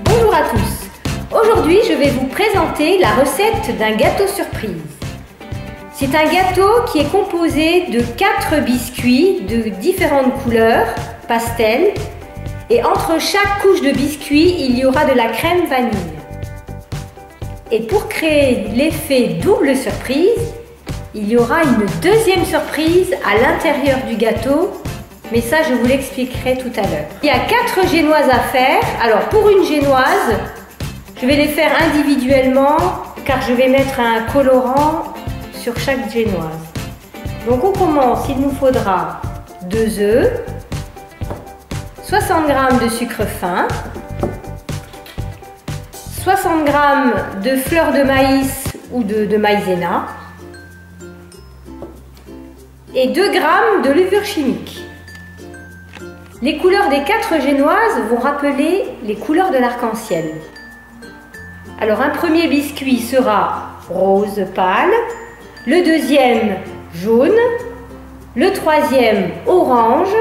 Bonjour à tous. Aujourd'hui, je vais vous présenter la recette d'un gâteau surprise. C'est un gâteau qui est composé de 4 biscuits de différentes couleurs, pastel, et entre chaque couche de biscuit, il y aura de la crème vanille. Et pour créer l'effet double surprise, il y aura une deuxième surprise à l'intérieur du gâteau, mais ça je vous l'expliquerai tout à l'heure. Il y a 4 génoises à faire. Alors pour une génoise, je vais les faire individuellement car je vais mettre un colorant sur chaque génoise. Donc on commence, il nous faudra 2 œufs, 60 g de sucre fin, 60 g de fleur de maïs ou de maïzena et 2 g de levure chimique. Les couleurs des 4 génoises vont rappeler les couleurs de l'arc-en-ciel. Alors un premier biscuit sera rose pâle, le deuxième jaune, le troisième orange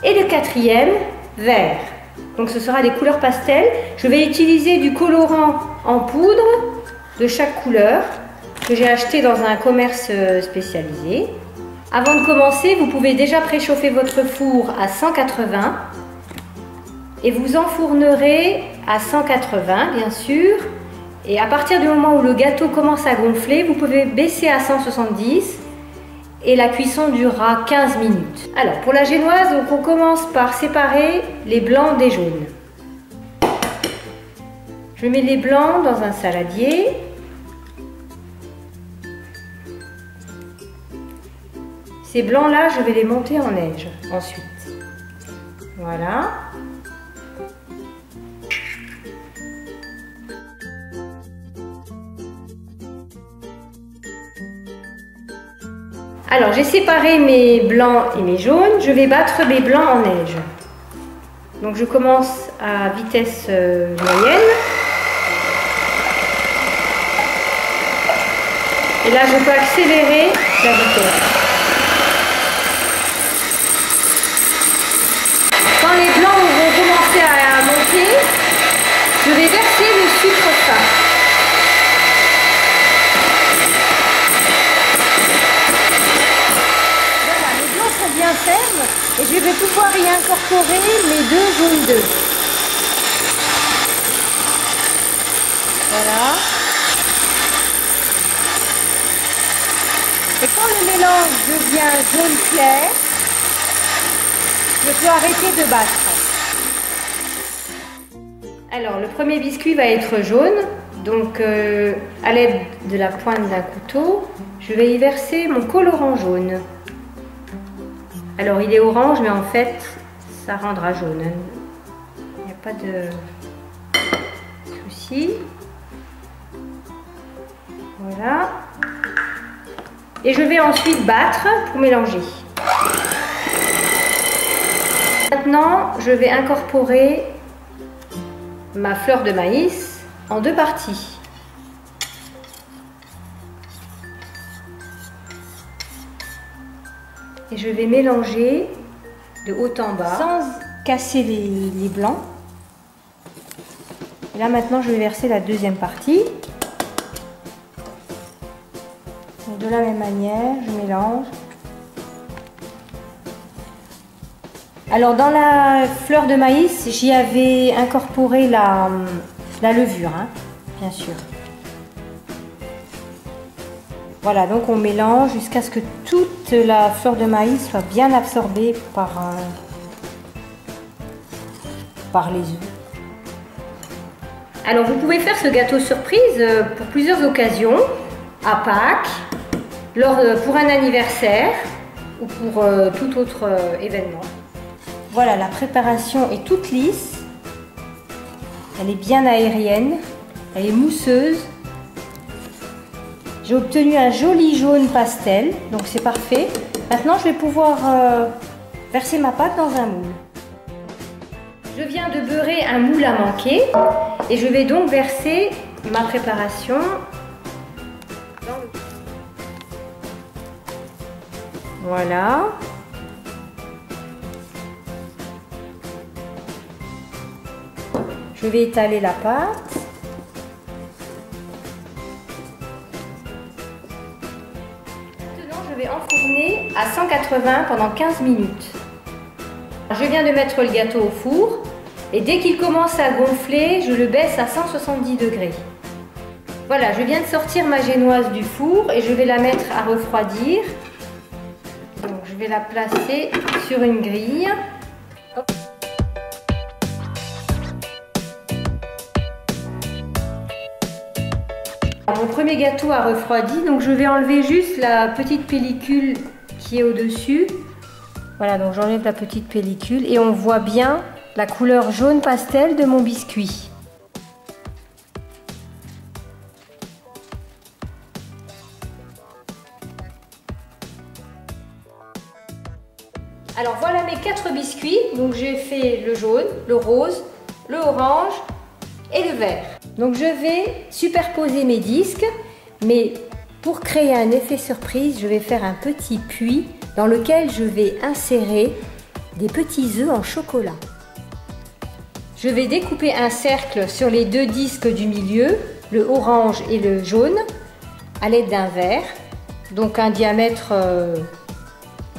et le quatrième vert. Donc ce sera des couleurs pastel. Je vais utiliser du colorant en poudre de chaque couleur que j'ai acheté dans un commerce spécialisé. Avant de commencer, vous pouvez déjà préchauffer votre four à 180 et vous enfournerez à 180 bien sûr. Et à partir du moment où le gâteau commence à gonfler, vous pouvez baisser à 170 et la cuisson durera 15 minutes. Alors pour la génoise, donc on commence par séparer les blancs des jaunes. Je mets les blancs dans un saladier. Ces blancs-là, je vais les monter en neige ensuite. Voilà. Alors j'ai séparé mes blancs et mes jaunes, je vais battre mes blancs en neige. Donc je commence à vitesse moyenne. Et là je peux accélérer la vitesse. Quand les blancs vont commencer à monter, je vais verser le sucre fin. Bien ferme et je vais pouvoir y incorporer mes 2 jaunes d'œufs. Voilà. Et quand le mélange devient jaune clair, je peux arrêter de battre. Alors le premier biscuit va être jaune, donc à l'aide de la pointe d'un couteau, je vais y verser mon colorant jaune. Alors il est orange, mais en fait ça rendra jaune. Il n'y a pas de souci. Voilà. Et je vais ensuite battre pour mélanger. Maintenant, je vais incorporer ma fleur de maïs en 2 parties. Et je vais mélanger de haut en bas sans casser les blancs. Et là maintenant je vais verser la deuxième partie. Et de la même manière, je mélange. Alors dans la fleur de maïs, j'y avais incorporé la levure, hein, bien sûr. Voilà, donc on mélange jusqu'à ce que toute la fleur de maïs soit bien absorbée par les œufs. Alors vous pouvez faire ce gâteau surprise pour plusieurs occasions, à Pâques, pour un anniversaire ou pour tout autre événement. Voilà, la préparation est toute lisse, elle est bien aérienne, elle est mousseuse. J'ai obtenu un joli jaune pastel, donc c'est parfait. Maintenant, je vais pouvoir verser ma pâte dans un moule. Je viens de beurrer un moule à manquer et je vais donc verser ma préparation dans le moule. Voilà. Je vais étaler la pâte. Maintenant, je vais enfourner à 180 pendant 15 minutes. Je viens de mettre le gâteau au four et dès qu'il commence à gonfler, je le baisse à 170 degrés. Voilà, je viens de sortir ma génoise du four et je vais la mettre à refroidir. Donc, je vais la placer sur une grille. Hop. Mon premier gâteau a refroidi, donc je vais enlever juste la petite pellicule qui est au-dessus. Voilà, donc j'enlève la petite pellicule et on voit bien la couleur jaune pastel de mon biscuit. Alors voilà mes 4 biscuits, donc j'ai fait le jaune, le rose, le orange et le vert. Donc je vais superposer mes disques, mais pour créer un effet surprise, je vais faire un petit puits dans lequel je vais insérer des petits œufs en chocolat. Je vais découper un cercle sur les 2 disques du milieu, le orange et le jaune, à l'aide d'un verre, donc un diamètre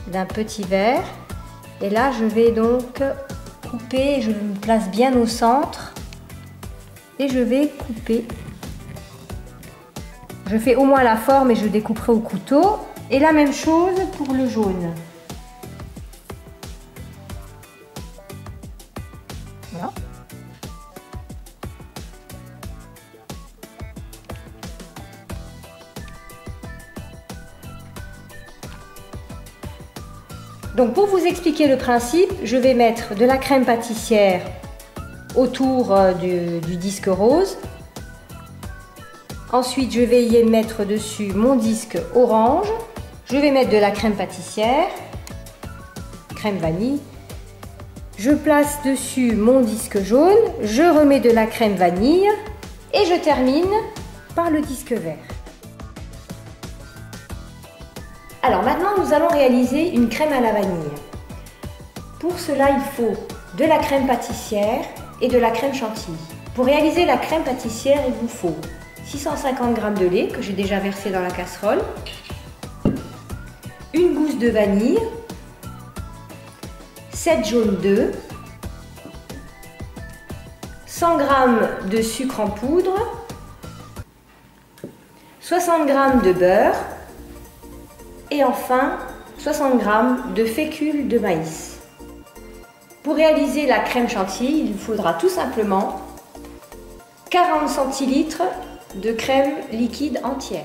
d'un petit verre. Et là, je vais donc couper, je me place bien au centre et je vais couper. Je fais au moins la forme et je découperai au couteau. Et la même chose pour le jaune. Voilà. Donc pour vous expliquer le principe, je vais mettre de la crème pâtissière autour du disque rose. Ensuite, je vais y mettre dessus mon disque orange. Je vais mettre de la crème pâtissière, crème vanille. Je place dessus mon disque jaune. Je remets de la crème vanille et je termine par le disque vert. Alors maintenant, nous allons réaliser une crème à la vanille. Pour cela, il faut de la crème pâtissière et de la crème chantilly. Pour réaliser la crème pâtissière, il vous faut 650 g de lait que j'ai déjà versé dans la casserole, une gousse de vanille, 7 jaunes d'œufs, 100 g de sucre en poudre, 60 g de beurre et enfin 60 g de fécule de maïs. Pour réaliser la crème chantilly, il vous faudra tout simplement 40 centilitres de crème liquide entière.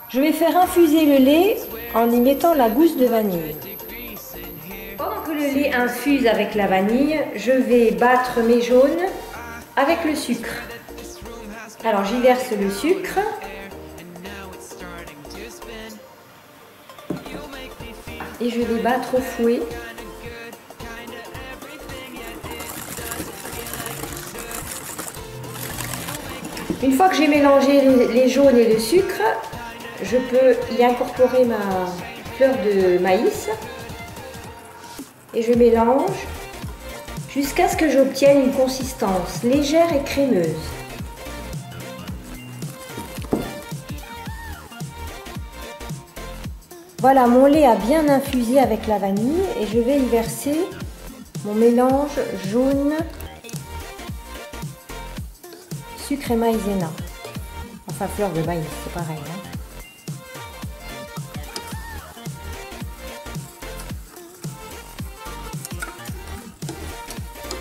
Je vais faire infuser le lait en y mettant la gousse de vanille. Pendant que le lait infuse avec la vanille, je vais battre mes jaunes avec le sucre. Alors j'y verse le sucre. Et je vais battre au fouet. Une fois que j'ai mélangé les jaunes et le sucre, je peux y incorporer ma fleur de maïs et je mélange jusqu'à ce que j'obtienne une consistance légère et crémeuse. Voilà, mon lait a bien infusé avec la vanille et je vais y verser mon mélange jaune, sucre et maïzena. Enfin, fleur de maïs, c'est pareil.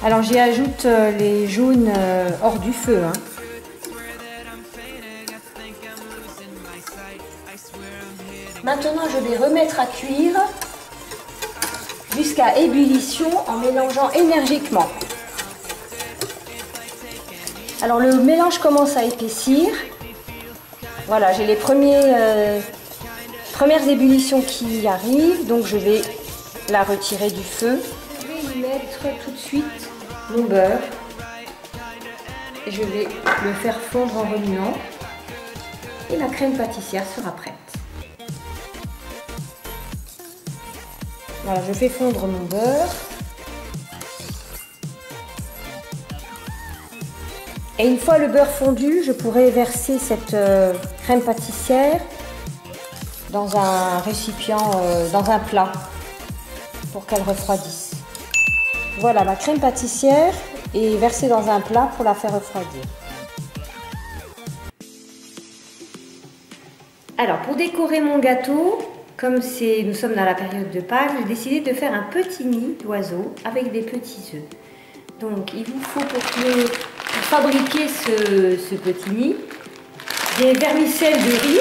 Alors j'y ajoute les jaunes hors du feu. Maintenant, je vais remettre à cuire jusqu'à ébullition en mélangeant énergiquement. Alors le mélange commence à épaissir. Voilà, j'ai les premières ébullitions qui arrivent, donc je vais la retirer du feu. Je vais y mettre tout de suite mon beurre et je vais le faire fondre en remuant et la crème pâtissière sera prête. Voilà, je fais fondre mon beurre. Et une fois le beurre fondu, je pourrai verser cette crème pâtissière dans un récipient, dans un plat, pour qu'elle refroidisse. Voilà, ma crème pâtissière est versée dans un plat pour la faire refroidir. Alors, pour décorer mon gâteau, comme nous sommes dans la période de Pâques, j'ai décidé de faire un petit nid d'oiseau avec des petits œufs. Donc, il vous faut pour fabriquer ce petit nid des vermicelles de riz.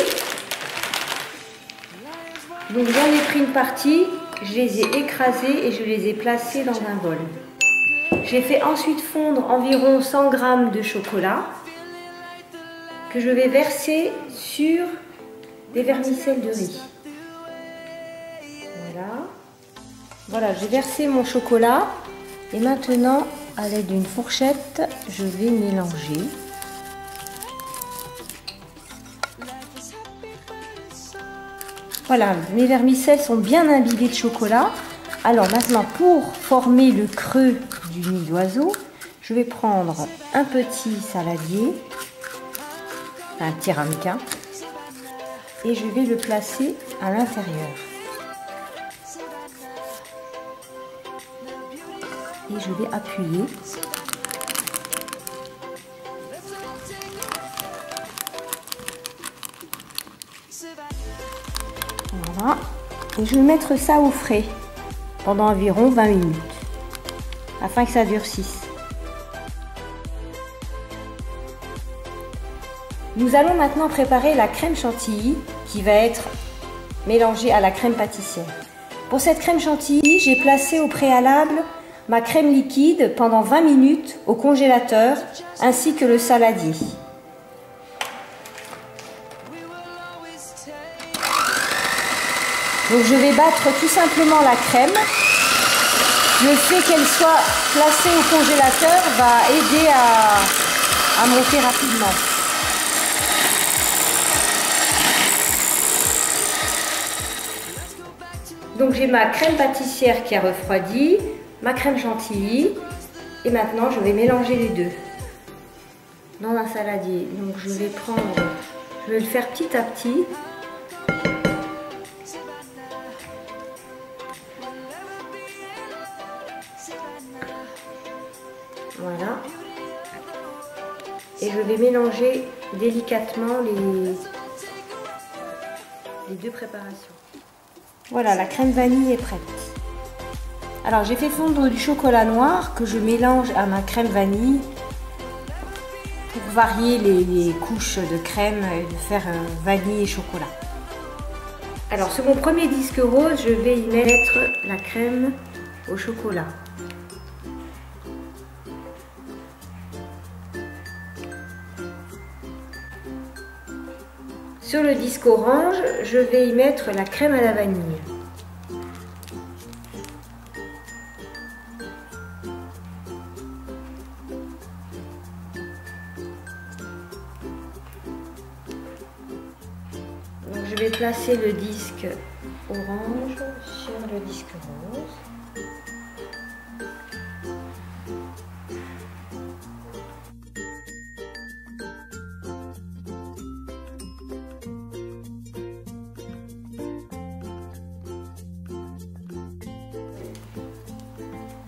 Donc, j'en ai pris une partie, je les ai écrasées et je les ai placées dans un bol. J'ai fait ensuite fondre environ 100 g de chocolat que je vais verser sur des vermicelles de riz. Voilà, j'ai versé mon chocolat et maintenant, à l'aide d'une fourchette, je vais mélanger. Voilà, mes vermicelles sont bien imbibées de chocolat. Alors maintenant, pour former le creux du nid d'oiseau, je vais prendre un petit saladier, un petit ramequin, et je vais le placer à l'intérieur. Et je vais appuyer. Voilà. Et je vais mettre ça au frais pendant environ 20 minutes afin que ça durcisse. Nous allons maintenant préparer la crème chantilly qui va être mélangée à la crème pâtissière. Pour cette crème chantilly, j'ai placé au préalable ma crème liquide pendant 20 minutes au congélateur ainsi que le saladier. Donc je vais battre tout simplement la crème. Le fait qu'elle soit placée au congélateur va aider à monter rapidement. Donc j'ai ma crème pâtissière qui a refroidi, ma crème chantilly et maintenant je vais mélanger les deux dans un saladier. Donc je vais le faire petit à petit. Voilà. Et je vais mélanger délicatement les deux préparations. Voilà, la crème vanille est prête. Alors j'ai fait fondre du chocolat noir que je mélange à ma crème vanille pour varier les couches de crème et de faire vanille et chocolat. Alors sur mon premier disque rose, je vais y mettre la crème au chocolat. Sur le disque orange, je vais y mettre la crème à la vanille. Donc, je vais placer le disque orange sur le disque rose.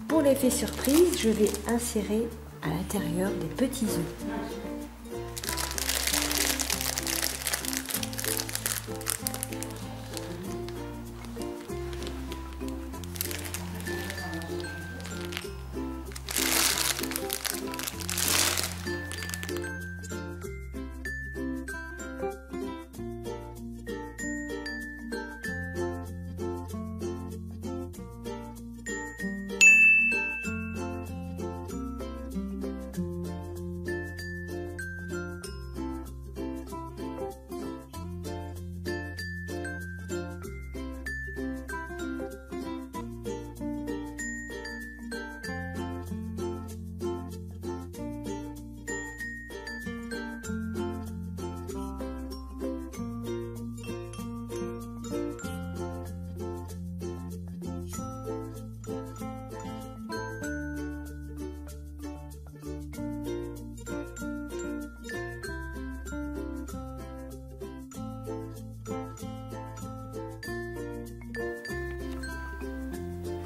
Pour l'effet surprise, je vais insérer à l'intérieur des petits œufs.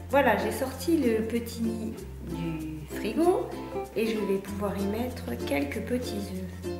Voilà, j'ai sorti le petit nid du frigo et je vais pouvoir y mettre quelques petits œufs.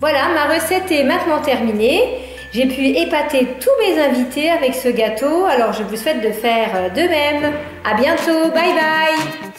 Voilà, ma recette est maintenant terminée. J'ai pu épater tous mes invités avec ce gâteau, alors je vous souhaite de faire de même. À bientôt, bye bye!